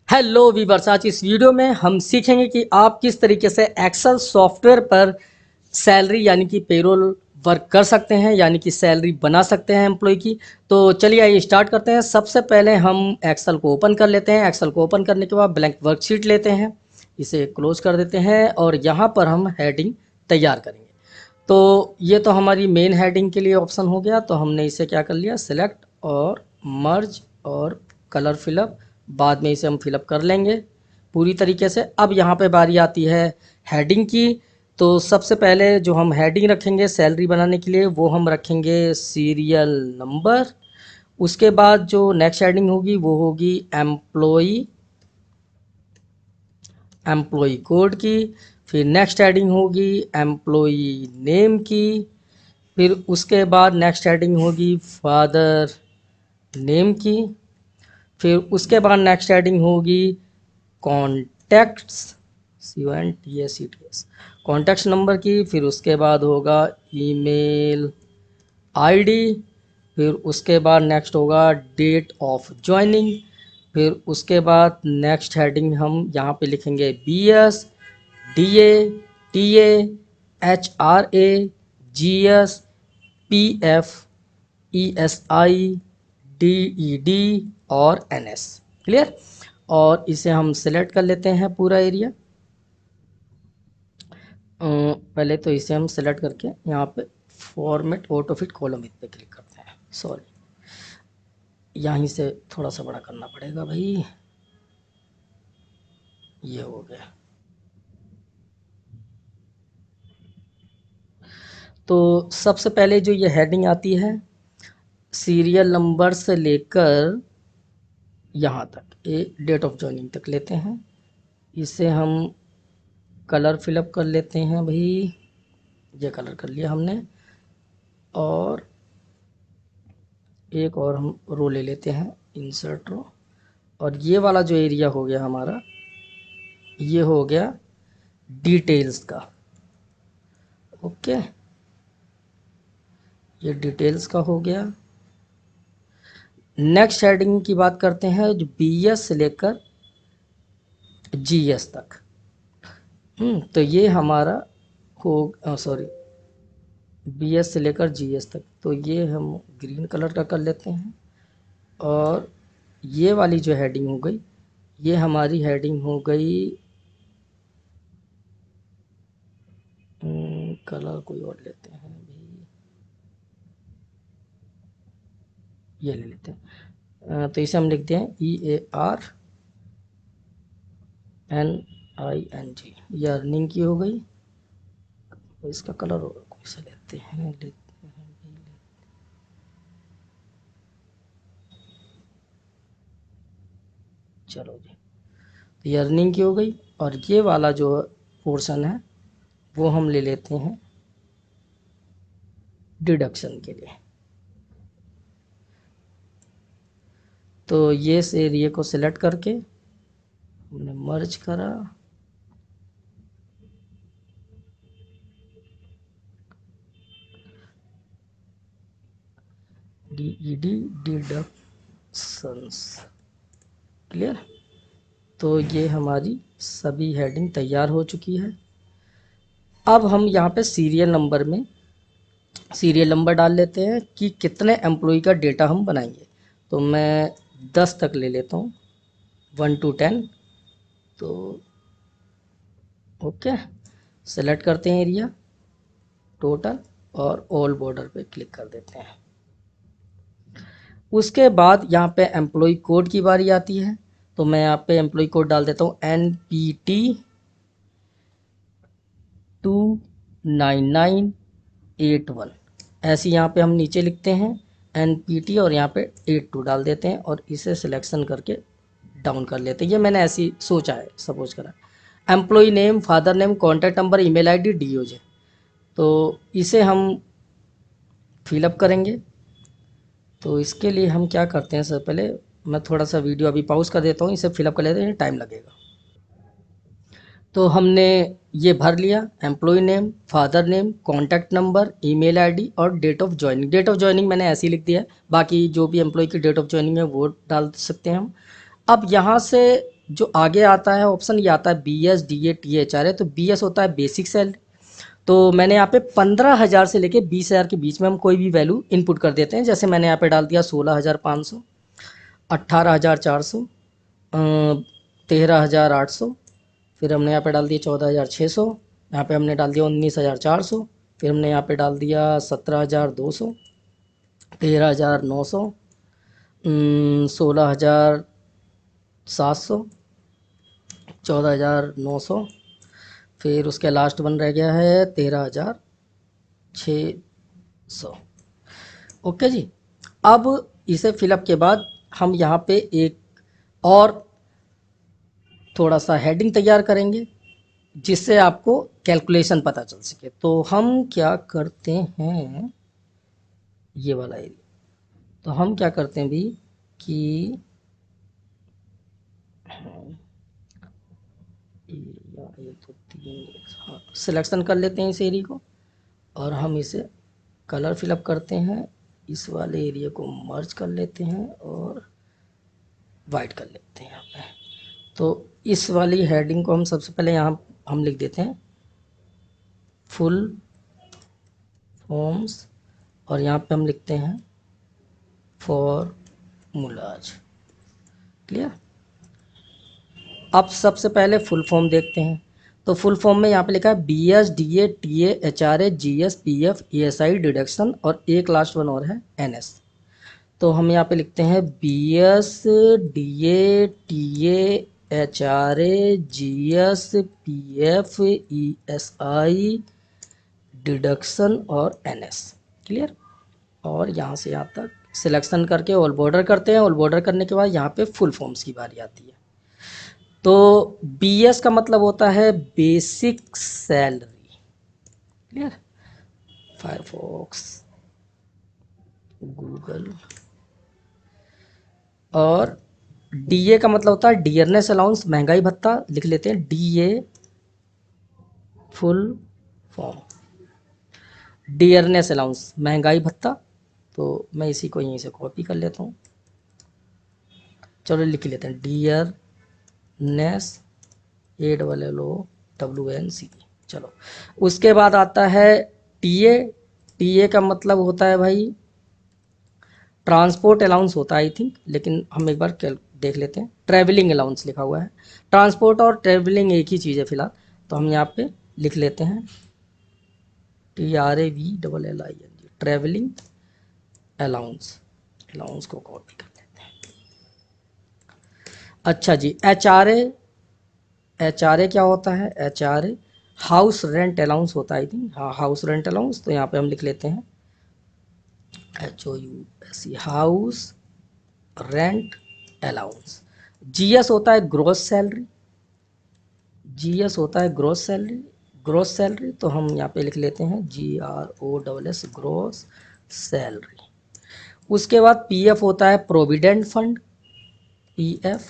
Hello viewers, आज इस video में हम सीखेंगे कि आप किस तरीके से एक्सेल सॉफ्टवेयर पर सैलरी यानी कि पेरोल वर्क कर सकते हैं, यानी कि सैलरी बना सकते हैं एम्प्लॉय की। तो चलिए आइए स्टार्ट करते हैं। सबसे पहले हम एक्सेल को ओपन कर लेते हैं। एक्सेल को ओपन करने के बाद ब्लैंक वर्कशीट लेते हैं, इसे क्लोज कर देते हैं और यहाँ पर हम हेडिंग तैयार करेंगे। तो ये तो हमारी मेन हेडिंग के लिए ऑप्शन हो गया, तो हमने इसे क्या कर लिया, सिलेक्ट और मर्ज और कलर फिलअप, बाद में इसे हम फिलअप कर लेंगे पूरी तरीके से। अब यहाँ पे बारी आती है हेडिंग की। तो सबसे पहले जो हम हेडिंग रखेंगे सैलरी बनाने के लिए वो हम रखेंगे सीरियल नंबर। उसके बाद जो नेक्स्ट हेडिंग होगी वो होगी एम्प्लॉई कोड की। फिर नेक्स्ट हेडिंग होगी एम्प्लॉई नेम की। फिर उसके बाद नेक्स्ट हेडिंग होगी फादर नेम की। फिर उसके बाद नेक्स्ट हेडिंग होगी कॉन्टैक्ट्स, CONTACTS, कॉन्टैक्ट नंबर की। फिर उसके बाद होगा ईमेल आईडी। फिर उसके बाद नेक्स्ट होगा डेट ऑफ ज्वाइनिंग। फिर उसके बाद नेक्स्ट हेडिंग हम यहाँ पे लिखेंगे BS, DA, TA, HRA, GS, PF, ESI, DED और NS। क्लियर। और इसे हम सिलेक्ट कर लेते हैं पूरा एरिया। पहले तो इसे हम सिलेक्ट करके यहाँ पे फॉर्मेट ऑटो फिट कॉलम पे क्लिक करते हैं। सॉरी, यहीं से थोड़ा सा बड़ा करना पड़ेगा भाई। ये हो गया। तो सबसे पहले जो ये हेडिंग आती है, सीरियल नंबर से लेकर यहाँ तक डेट ऑफ जॉइनिंग तक लेते हैं। इसे हम कलर फिलअप कर लेते हैं भाई। ये कलर कर लिया हमने। और एक और हम रो ले लेते हैं, इंसर्ट रो। और ये वाला जो एरिया हो गया हमारा, ये हो गया डिटेल्स का। ओके, ये डिटेल्स का हो गया। नेक्स्ट हेडिंग की बात करते हैं, जो BS से लेकर GS तक। तो ये हमारा हो, सॉरी, BS से लेकर GS तक। तो ये हम ग्रीन कलर का कर लेते हैं। और ये वाली जो हेडिंग हो गई, ये हमारी हेडिंग हो गई, कलर कोई और लेते हैं भी, ये ले लेते हैं। तो इसे हम लिखते हैं EARNING। ये अर्निंग की हो गई। तो इसका कलर और कोई सा लेते हैं भी। चलो जी, तो ये अर्निंग की हो गई। और ये वाला जो पोर्शन है वो हम ले लेते हैं डिडक्शन के लिए। तो ये इस एरिया को सिलेक्ट करके हमने मर्ज करा। DED deductions. क्लियर। तो ये हमारी सभी हेडिंग तैयार हो चुकी है। अब हम यहाँ पे सीरियल नंबर में सीरियल नंबर डाल लेते हैं कि कितने एम्प्लॉय का डेटा हम बनाएंगे। तो मैं 10 तक ले लेता हूँ, 1 to 10। तो ओके, सेलेक्ट करते हैं एरिया, टोटल और ऑल बॉर्डर पे क्लिक कर देते हैं। उसके बाद यहाँ पे एम्प्लॉय कोड की बारी आती है। तो मैं यहाँ पे एम्प्लॉय कोड डाल देता हूँ NPT 29981। ऐसे यहाँ पे हम नीचे लिखते हैं NPT और यहाँ पे 82 डाल देते हैं और इसे सिलेक्शन करके डाउन कर लेते हैं। ये मैंने ऐसी सोचा है, सपोज करा। Employ name, father name, contact number, email ID, DOJ। तो इसे हम फिलअप करेंगे। तो इसके लिए हम क्या करते हैं, सबसे पहले मैं थोड़ा सा वीडियो अभी पॉज कर देता हूँ, इसे फिलअप कर लेते हैं, टाइम लगेगा। तो हमने ये भर लिया, employ name, father name, contact number, email ID और date of joining. Date of joining मैंने ऐसे ही लिख दिया है, बाकी जो भी एम्प्लॉय की डेट ऑफ ज्वाइनिंग है वो डाल सकते हैं हम। अब यहाँ से जो आगे आता है ऑप्शन ये आता है BS DA THRA। तो BS होता है बेसिक सैलरी। तो मैंने यहाँ पे 15,000 से लेके 20,000 के बीच में हम कोई भी वैल्यू इनपुट कर देते हैं। जैसे मैंने यहाँ पे डाल दिया 16,500, 18,400, 13,800, फिर हमने यहाँ पे डाल दिया 14,600, यहाँ पे हमने डाल दिया 19,400, फिर हमने यहाँ पे डाल दिया 17,200, 13,900, 16,700, 14,900, फिर उसके लास्ट वन रह गया है 13,600। ओके जी। अब इसे फिलअप के बाद हम यहाँ पे एक और थोड़ा सा हेडिंग तैयार करेंगे जिससे आपको कैलकुलेशन पता चल सके। तो हम क्या करते हैं, ये वाला एरिया, तो हम क्या करते हैं भी कि ये तो तीन, हाँ, सिलेक्शन कर लेते हैं इस एरिया को और हम इसे कलर फिलअप करते हैं। इस वाले एरिया को मर्ज कर लेते हैं और वाइट कर लेते हैं यहाँ पे। तो इस वाली हेडिंग को हम सबसे पहले यहाँ हम लिख देते हैं फुल फॉर्म्स और यहाँ पे हम लिखते हैं फॉर्मूलाज। क्लियर। अब सबसे पहले फुल फॉर्म देखते हैं। तो फुल फॉर्म में यहाँ पे लिखा है BSDA TA HRA GS PF ESI deduction और एक लास्ट वन और है NS। तो हम यहाँ पे लिखते हैं BSDA TA HRA GS PF ESI deduction और NS। क्लियर। और यहाँ से यहाँ तक सिलेक्शन करके ऑल बॉर्डर करते हैं। ऑल बॉर्डर करने के बाद यहाँ पे फुल फॉर्म्स की बारी आती है। तो BS का मतलब होता है basic salary. Clear. Firefox, Google. और DA का मतलब होता है डियरनेस अलाउंस, महंगाई भत्ता। लिख लेते हैं DA full form, dearness allowance, महंगाई भत्ता। तो मैं इसी को यहीं से कॉपी कर लेता हूँ। चलो लिख लेते हैं डियरनेस ALLOWNC। चलो उसके बाद आता है TA। TA का मतलब होता है भाई ट्रांसपोर्ट अलाउंस होता है आई थिंक, लेकिन हम एक बार देख लेते हैं। ट्रैवलिंग अलाउंस लिखा हुआ है। ट्रांसपोर्ट और ट्रैवलिंग एक ही चीज़ है फिलहाल। तो हम यहाँ पे लिख लेते हैं TRAVLLING, ट्रैवलिंग अलाउंस। अलाउंस को कॉपी कर लेते हैं। अच्छा जी, HRA क्या होता है? HRA हाउस रेंट अलाउंस होता है आई थिंक। हाँ, हाउस रेंट अलाउंस। तो यहाँ पे हम लिख लेते हैं HOUSE, house rent allowance. GS होता है ग्रॉस सैलरी। GS होता है ग्रॉस सैलरी। ग्रॉस सैलरी तो हम यहाँ पे लिख लेते हैं GROSS, ग्रॉस सैलरी। उसके बाद PF होता है provident fund, PF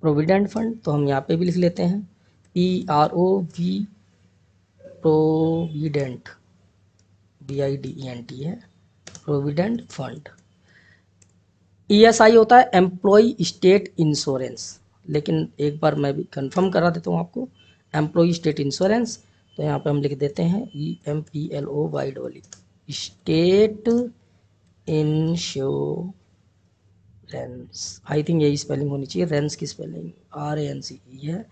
provident fund. तो हम यहाँ पे भी लिख लेते हैं PROV, प्रोविडेंट, BIDENT है, प्रोविडेंट फंड। ESI होता है एम्प्लॉय स्टेट इंश्योरेंस। लेकिन एक बार मैं भी कंफर्म करा देता हूँ आपको, एम्प्लॉय स्टेट इंश्योरेंस। तो यहाँ पे हम लिख देते हैं EMPLOY, state insurance. I think यही स्पेलिंग होनी चाहिए। रेंस की स्पेलिंग RANCE है,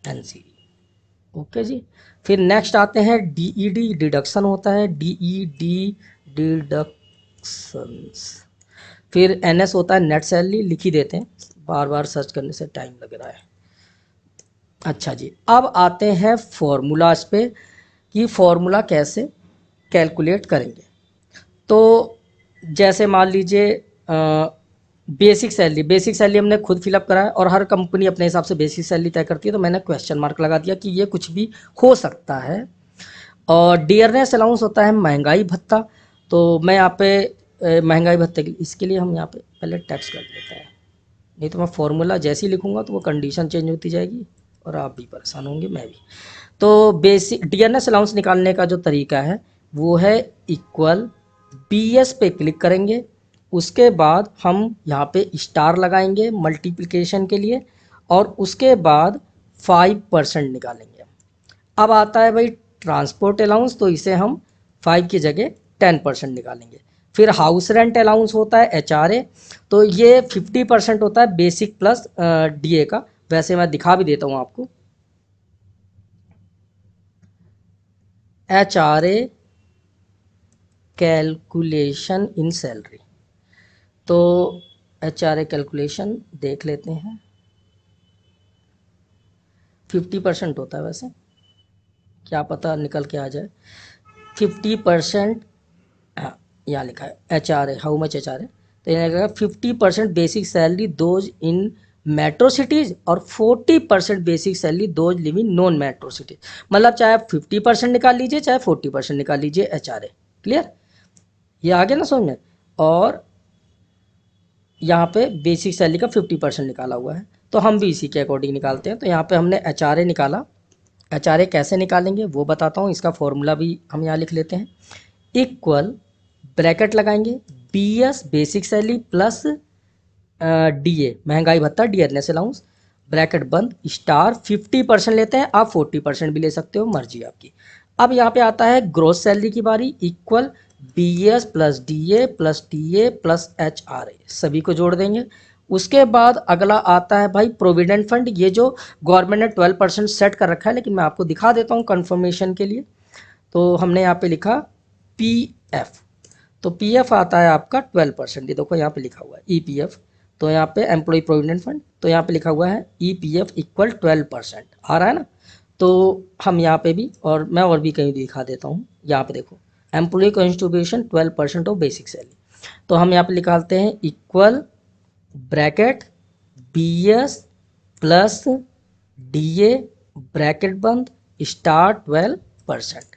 RANCE। ओके जी। फिर नेक्स्ट आते हैं DED, डिडक्शन होता है DED डिडक्शंस। फिर NS होता है नेट सैलरी। लिख ही देते हैं, बार बार सर्च करने से टाइम लग रहा है। अच्छा जी, अब आते हैं फॉर्मूलाज पे कि फॉर्मूला कैसे कैलकुलेट करेंगे। तो जैसे मान लीजिए बेसिक सैलरी हमने खुद फिलअप करा है और हर कंपनी अपने हिसाब से बेसिक सैलरी तय करती है। तो मैंने क्वेश्चन मार्क लगा दिया कि ये कुछ भी हो सकता है। और डियरनेस अलाउंस होता है महंगाई भत्ता। तो मैं यहाँ पे महंगाई भत्ते के इसके लिए हम यहाँ पे पहले टैक्स कर देते हैं, नहीं तो मैं फॉर्मूला जैसे ही लिखूंगा तो वो कंडीशन चेंज होती जाएगी और आप भी परेशान होंगे, मैं भी। तो बेसिक डियरनेस अलाउंस निकालने का जो तरीका है वो है इक्वल BS पे क्लिक करेंगे। उसके बाद हम यहाँ पे स्टार लगाएंगे मल्टीप्लिकेशन के लिए, और उसके बाद 5% निकालेंगे। अब आता है भाई ट्रांसपोर्ट अलाउंस, तो इसे हम 5 की जगह 10% निकालेंगे। फिर हाउस रेंट अलाउंस होता है HRA, तो ये 50% होता है बेसिक प्लस DA का। वैसे मैं दिखा भी देता हूँ आपको। HRA कैलकुलेशन इन सैलरी, तो HRA कैलकुलेशन देख लेते हैं। 50% होता है, वैसे क्या पता निकल के आ जाए। 50%, हाँ यहाँ लिखा है HRA, हाउ मच HRA, तो ये लगेगा 50% basic salary those in metro cities और 40% basic salary those live in non metro cities. मतलब चाहे आप 50% निकाल लीजिए चाहे 40% निकाल लीजिए HRA। क्लियर, ये आ गया ना समझ में। और यहाँ पे बेसिक सैलरी का 50% निकाला हुआ है, तो हम भी इसी के अकॉर्डिंग निकालते हैं। तो यहाँ पे हमने HRA निकाला। HRA कैसे निकालेंगे वो बताता हूँ, इसका फॉर्मूला भी हम यहाँ लिख लेते हैं। इक्वल ब्रैकेट लगाएंगे BS basic salary plus DA महंगाई भत्ता डियरनेस अलाउंस, ब्रैकेट बंद, स्टार 50% लेते हैं, आप 40% भी ले सकते हो, मर्जी आपकी। अब यहाँ पे आता है ग्रोस सैलरी की बारी। Equal BS plus DA plus TA plus HRA, सभी को जोड़ देंगे। उसके बाद अगला आता है भाई प्रोविडेंट फंड। ये जो गवर्नमेंट ने 12% सेट कर रखा है, लेकिन मैं आपको दिखा देता हूँ कंफर्मेशन के लिए। तो हमने यहाँ पे लिखा PF, तो PF आता है आपका 12%। ये देखो यहाँ पे लिखा हुआ है EPF, तो यहाँ पे एम्प्लॉय प्रोविडेंट फंड, तो यहाँ पे लिखा हुआ है EPF इक्वल 12% आ रहा है ना। तो हम यहाँ पे भी, और मैं और भी कहीं दिखा देता हूँ। यहाँ पे देखो employ contribution 12% of basic salary, तो हम यहाँ पे निकालते हैं equal bracket BS plus DA bracket बंद स्टार 12%।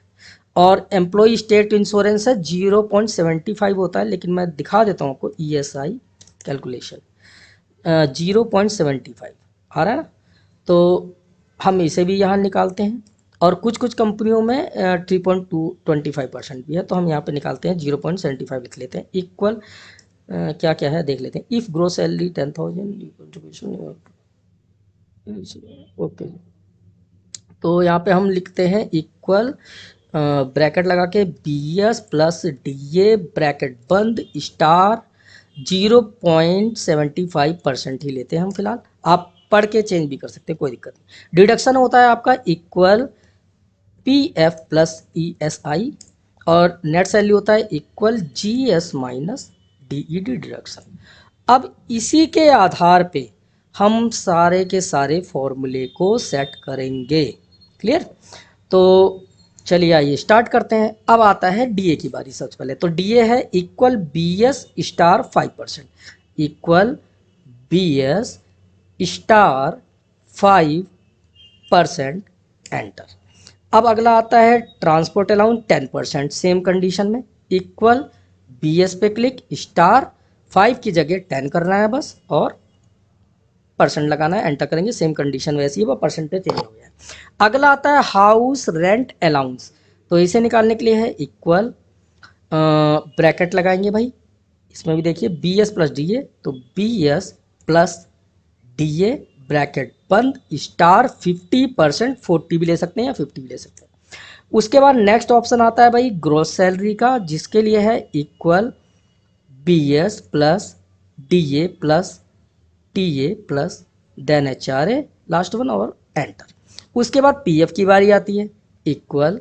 और एम्प्लॉय स्टेट इंश्योरेंस है 0.75 होता है, लेकिन मैं दिखा देता हूँ आपको ESI कैलकुलेशन 0.75 आ रहा है ना। तो हम इसे भी यहाँ निकालते हैं, और कुछ कुछ कंपनियों में 3.25% भी है, तो हम यहाँ पे निकालते हैं 0.75 लिख लेते हैं। इक्वल क्या क्या है देख लेते हैं। If gross salary 10,000 contribution, okay, तो यहाँ पे हम लिखते हैं इक्वल ब्रैकेट लगा के BS प्लस DA ब्रैकेट बंद स्टार 0.75% ही लेते हैं हम फिलहाल। आप पढ़ के चेंज भी कर सकते हैं, कोई दिक्कत नहीं। डिडक्शन होता है आपका इक्वल PF प्लस ESI, और नेट सैलरी होता है equal GS minus DED deduction. अब इसी के आधार पे हम सारे के सारे फॉर्मूले को सेट करेंगे। क्लियर, तो चलिए आइए स्टार्ट करते हैं। अब आता है DA की बारी। सबसे पहले तो DA है equal BS star 5%, equal BS star 5%, enter. अब अगला आता है ट्रांसपोर्ट अलाउंस 10%, सेम कंडीशन में, इक्वल BS पे क्लिक स्टार 5 की जगह 10 करना है बस, और परसेंट लगाना है, एंटर करेंगे। सेम कंडीशन वैसी है, वो परसेंटेज चेंज हो गया है। अगला आता है हाउस रेंट अलाउंस, तो इसे निकालने के लिए है इक्वल ब्रैकेट लगाएंगे भाई। इसमें भी देखिए BS प्लस DA, तो BS प्लस DA ब्रैकेट बंद स्टार 50%, 40 भी ले सकते हैं या 50 भी ले सकते हैं। उसके बाद नेक्स्ट ऑप्शन आता है भाई ग्रॉस सैलरी का, जिसके लिए है equal BS plus DA plus TA plus then HRA last one, और एंटर। उसके बाद PF की बारी आती है equal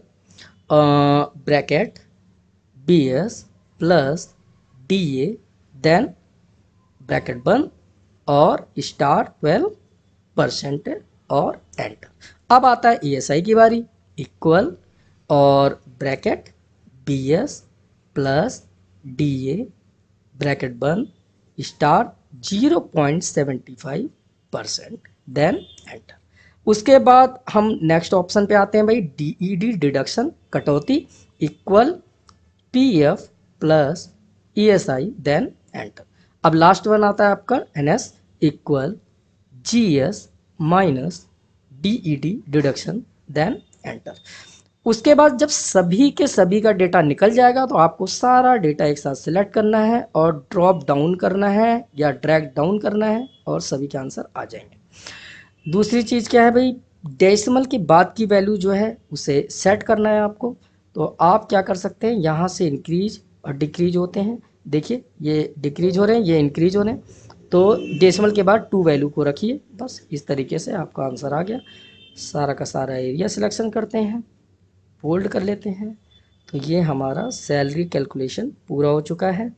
bracket BS plus DA then bracket बंद और स्टार 12% और एंटर। अब आता है ESI की बारी इक्वल और bracket BS plus DA bracket बंद स्टार 0.75% देन एंटर। उसके बाद हम नेक्स्ट ऑप्शन पे आते हैं भाई DED डिडक्शन कटौती equal PF plus ESI then enter. अब लास्ट वन आता है आपका NS equal GS minus DED deduction then enter. उसके बाद जब सभी के सभी का डेटा निकल जाएगा तो आपको सारा डेटा एक साथ सिलेक्ट करना है और ड्रॉप डाउन करना है या ड्रैग डाउन करना है और सभी के आंसर आ जाएंगे। दूसरी चीज़ क्या है भाई, डेसिमल के बाद की वैल्यू जो है उसे सेट करना है आपको। तो आप क्या कर सकते हैं, यहाँ से इंक्रीज और डिक्रीज होते हैं, देखिए ये डिक्रीज हो रहे हैं, ये इंक्रीज हो रहे हैं। तो डेसिमल के बाद 2 वैल्यू को रखिए, बस इस तरीके से आपका आंसर आ गया। सारा का सारा एरिया सिलेक्शन करते हैं, फोल्ड कर लेते हैं, तो ये हमारा सैलरी कैलकुलेशन पूरा हो चुका है।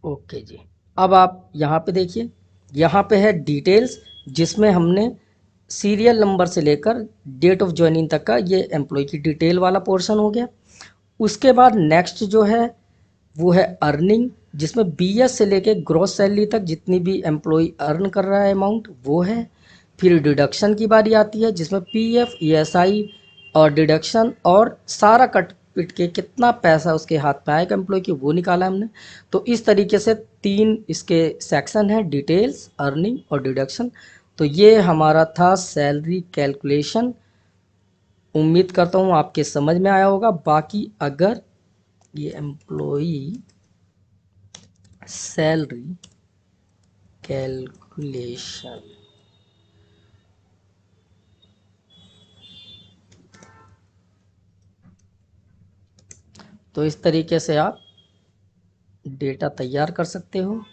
ओके जी, अब आप यहाँ पे देखिए, यहाँ पे है डिटेल्स, जिसमें हमने सीरियल नंबर से लेकर डेट ऑफ ज्वाइनिंग तक का ये एम्प्लॉय की डिटेल वाला पोर्शन हो गया। उसके बाद नेक्स्ट जो है वो है अर्निंग, जिसमें बीएस से लेके ग्रॉस सैलरी तक जितनी भी एम्प्लॉय अर्न कर रहा है अमाउंट वो है। फिर डिडक्शन की बारी आती है, जिसमें पीएफ, ईएसआई और डिडक्शन और सारा कट पिट के कितना पैसा उसके हाथ में आएगा एम्प्लॉय की वो निकाला हमने। तो इस तरीके से 3 इसके सेक्शन है, डिटेल्स, अर्निंग और डिडक्शन। तो ये हमारा था सैलरी कैलकुलेशन। उम्मीद करता हूँ आपके समझ में आया होगा। बाकी अगर ये एम्प्लॉई सैलरी कैलकुलेशन तो इस तरीके से आप डेटा तैयार कर सकते हो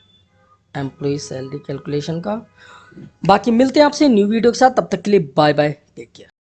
एम्प्लॉय सैलरी कैलकुलेशन का। बाकी मिलते हैं आपसे न्यू वीडियो के साथ, तब तक के लिए बाय बाय, टेक केयर।